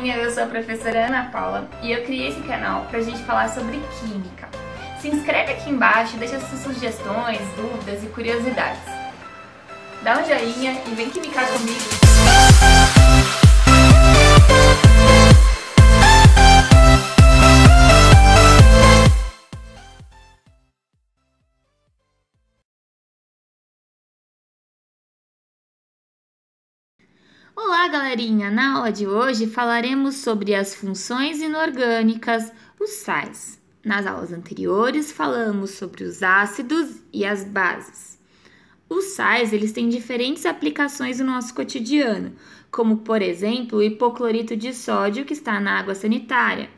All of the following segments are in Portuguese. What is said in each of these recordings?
galerinha, eu sou a professora Ana Paula e eu criei esse canal pra gente falar sobre química. Se inscreve aqui embaixo, deixa suas sugestões, dúvidas e curiosidades. Dá um joinha e vem químicar comigo! Olá, galerinha! Na aula de hoje falaremos sobre as funções inorgânicas, os sais. Nas aulas anteriores falamos sobre os ácidos e as bases. Os sais, eles têm diferentes aplicações no nosso cotidiano, como, por exemplo, o hipoclorito de sódio que está na água sanitária,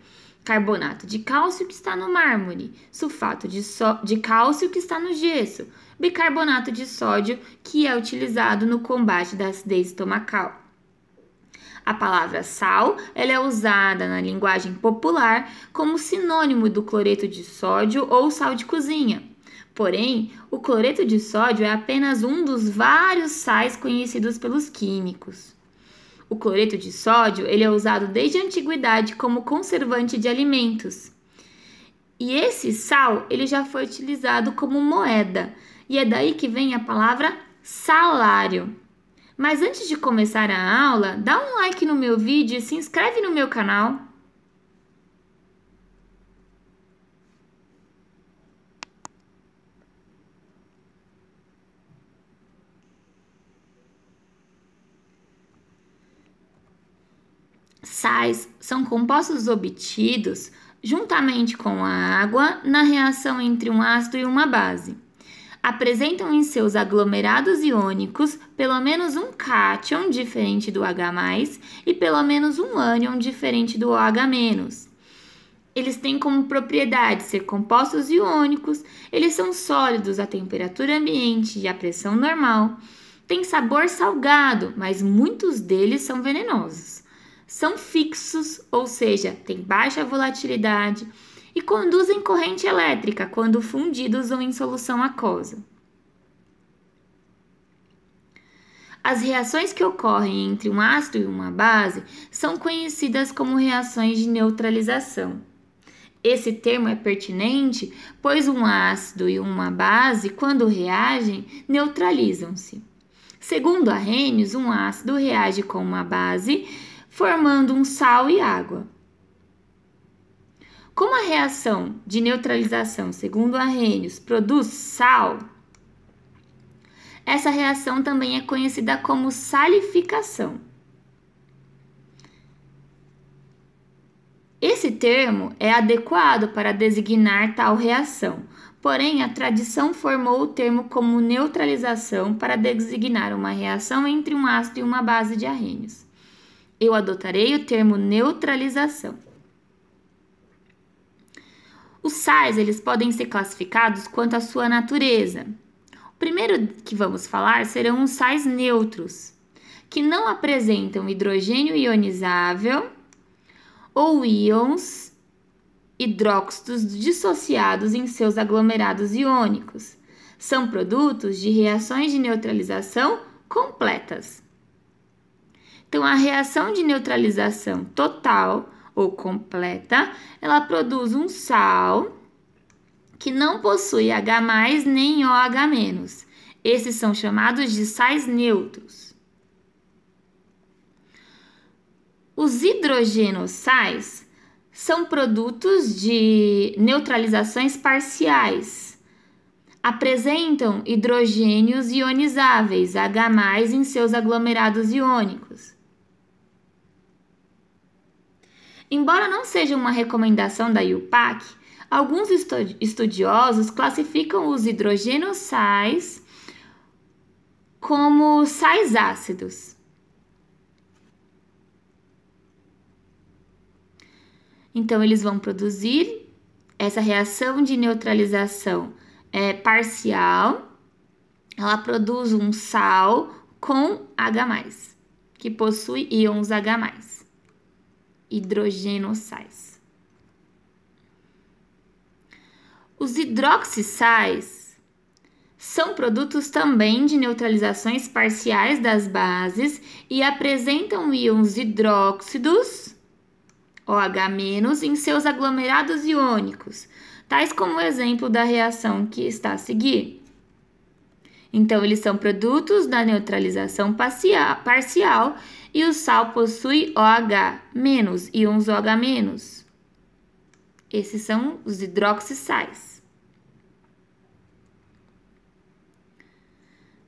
carbonato de cálcio que está no mármore, sulfato de cálcio que está no gesso, bicarbonato de sódio que é utilizado no combate da acidez estomacal. A palavra sal, ela é usada na linguagem popular como sinônimo do cloreto de sódio ou sal de cozinha. Porém, o cloreto de sódio é apenas um dos vários sais conhecidos pelos químicos. O cloreto de sódio, ele é usado desde a antiguidade como conservante de alimentos. E esse sal, ele já foi utilizado como moeda, e é daí que vem a palavra salário. Mas antes de começar a aula, dá um like no meu vídeo e se inscreve no meu canal. Sais são compostos obtidos juntamente com a água na reação entre um ácido e uma base. Apresentam em seus aglomerados iônicos pelo menos um cátion diferente do H+, e pelo menos um ânion diferente do OH-. Eles têm como propriedade ser compostos iônicos, eles são sólidos à temperatura ambiente e à pressão normal, têm sabor salgado, mas muitos deles são venenosos. São fixos, ou seja, têm baixa volatilidade, e conduzem corrente elétrica quando fundidos ou em solução aquosa. As reações que ocorrem entre um ácido e uma base são conhecidas como reações de neutralização. Esse termo é pertinente, pois um ácido e uma base, quando reagem, neutralizam-se. Segundo Arrhenius, um ácido reage com uma base, formando um sal e água. Como a reação de neutralização, segundo Arrhenius, produz sal, essa reação também é conhecida como salificação. Esse termo é adequado para designar tal reação, porém a tradição formou o termo como neutralização para designar uma reação entre um ácido e uma base de Arrhenius. Eu adotarei o termo neutralização. Os sais, eles podem ser classificados quanto à sua natureza. O primeiro que vamos falar serão os sais neutros, que não apresentam hidrogênio ionizável ou íons hidróxidos dissociados em seus aglomerados iônicos. São produtos de reações de neutralização completas. Então, a reação de neutralização total ou completa, ela produz um sal que não possui H+, nem OH-. Esses são chamados de sais neutros. Os hidrogenossais são produtos de neutralizações parciais. Apresentam hidrogênios ionizáveis, H+, em seus aglomerados iônicos. Embora não seja uma recomendação da IUPAC, alguns estudiosos classificam os hidrogenossais como sais ácidos. Então, eles vão produzir essa reação de neutralização parcial, ela produz um sal com H+, que possui íons H+. Hidrogenossais. Os hidroxissais são produtos também de neutralizações parciais das bases e apresentam íons hidróxidos OH- em seus aglomerados iônicos, tais como o exemplo da reação que está a seguir. Então, eles são produtos da neutralização parcial e o sal possui OH- íons OH-. Esses são os hidroxissais.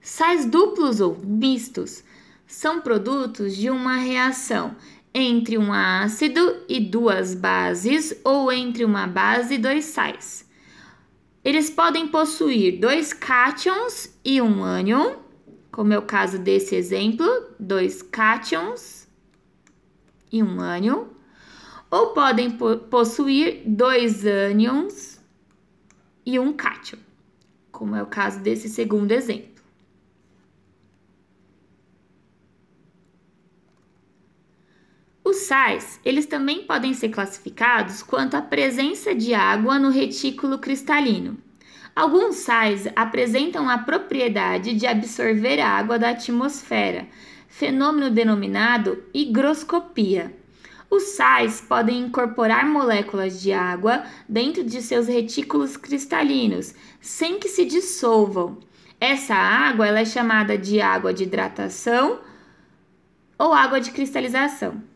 Sais duplos ou mistos são produtos de uma reação entre um ácido e duas bases ou entre uma base e dois sais. Eles podem possuir dois cátions e um ânion, como é o caso desse exemplo, dois cátions e um ânion, ou podem possuir dois ânions e um cátion, como é o caso desse segundo exemplo. Os sais, eles também podem ser classificados quanto à presença de água no retículo cristalino. Alguns sais apresentam a propriedade de absorver a água da atmosfera, fenômeno denominado higroscopia. Os sais podem incorporar moléculas de água dentro de seus retículos cristalinos, sem que se dissolvam. Essa água ela é chamada de água de hidratação ou água de cristalização.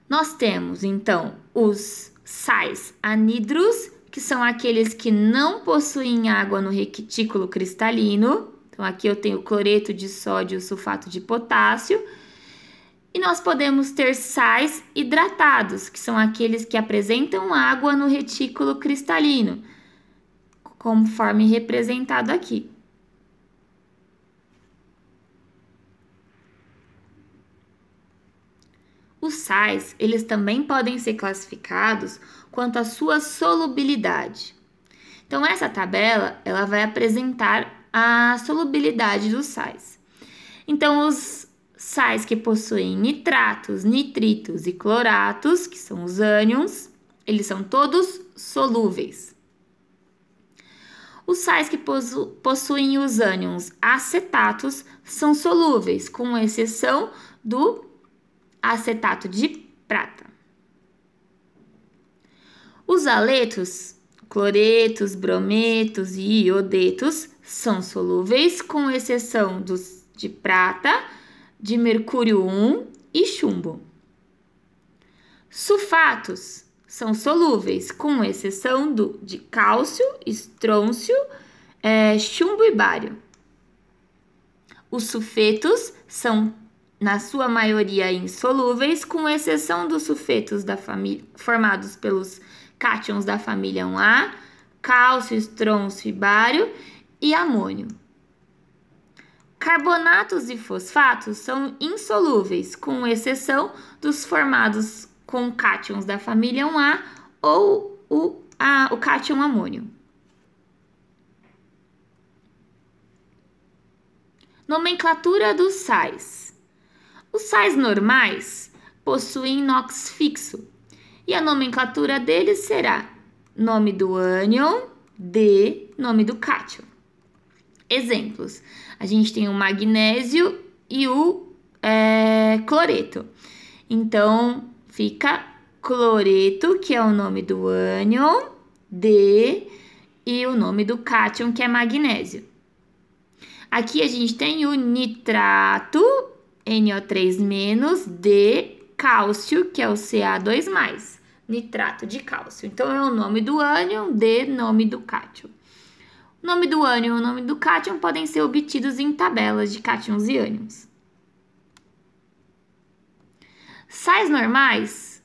Nós temos, então, os sais anidros, que são aqueles que não possuem água no retículo cristalino. Então, aqui eu tenho cloreto de sódio e sulfato de potássio. E nós podemos ter sais hidratados, que são aqueles que apresentam água no retículo cristalino, conforme representado aqui. Os sais, eles também podem ser classificados quanto à sua solubilidade. Então, essa tabela, ela vai apresentar a solubilidade dos sais. Então, os sais que possuem nitratos, nitritos e cloratos, que são os ânions, eles são todos solúveis. Os sais que possuem os ânions acetatos são solúveis, com exceção do acetato de prata. Os haletos, cloretos, brometos e iodetos são solúveis, com exceção dos de prata, de mercúrio 1 e chumbo. Sulfatos são solúveis, com exceção de cálcio, estrôncio, chumbo e bário. Os sulfetos são, na sua maioria, insolúveis, com exceção dos sulfetos formados pelos cátions da família 1A, cálcio, estrôncio e bário e amônio. Carbonatos e fosfatos são insolúveis, com exceção dos formados com cátions da família 1A ou o cátion amônio. Nomenclatura dos sais. Os sais normais possuem NOx fixo e a nomenclatura deles será nome do ânion, nome do cátion. Exemplos: a gente tem o magnésio e o cloreto. Então, fica cloreto, que é o nome do ânion, e o nome do cátion, que é magnésio. Aqui a gente tem o nitrato, NO3-, cálcio, que é o Ca2+, nitrato de cálcio. Então, é o nome do ânion, nome do cátion. O nome do ânion e o nome do cátion podem ser obtidos em tabelas de cátions e ânions. Sais normais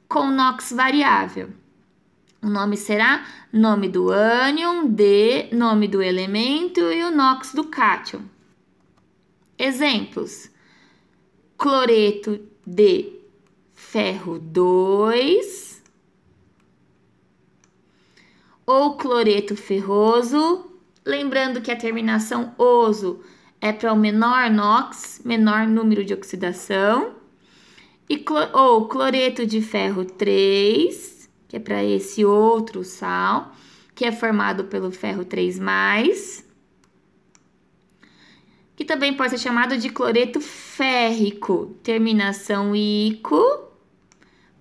com NOx variável. O nome será nome do ânion, nome do elemento e o NOx do cátion. Exemplos: cloreto de ferro 2 ou cloreto ferroso, lembrando que a terminação oso é para o menor NOx, menor número de oxidação, ou cloreto de ferro 3, que é para esse outro sal, que é formado pelo ferro 3+, que também pode ser chamado de cloreto férrico, terminação ico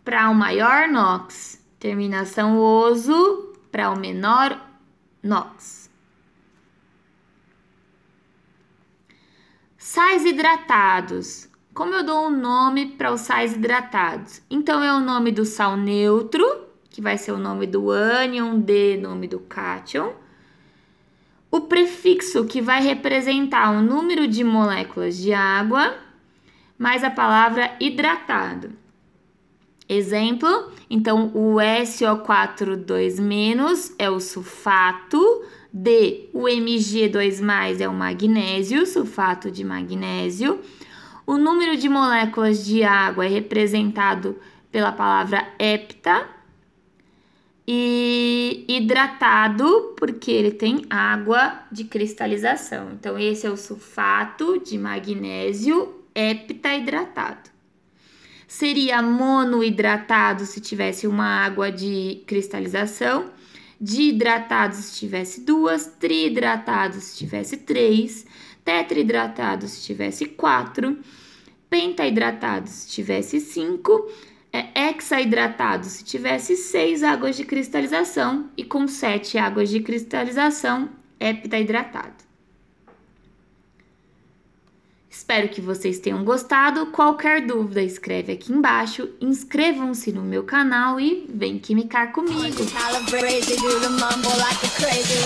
para o maior NOx, terminação oso para o menor NOx. Sais hidratados. Como eu dou um nome para os sais hidratados? Então, é o nome do sal neutro, que vai ser o nome do ânion, nome do cátion. O prefixo, que vai representar o número de moléculas de água, mais a palavra hidratado. Exemplo, então, o SO4 2- é o sulfato, o Mg2+ é o magnésio, sulfato de magnésio. O número de moléculas de água é representado pela palavra hepta. E hidratado, porque ele tem água de cristalização. Então, esse é o sulfato de magnésio heptahidratado. Seria monohidratado se tivesse uma água de cristalização, dihidratado se tivesse 2, trihidratado se tivesse 3, tetrahidratado se tivesse 4, pentahidratado se tivesse 5, hexahidratado se tivesse 6 águas de cristalização e com 7 águas de cristalização, heptahidratado. Espero que vocês tenham gostado. Qualquer dúvida, escreve aqui embaixo. Inscrevam-se no meu canal e vem química comigo. Rumble like a crazy,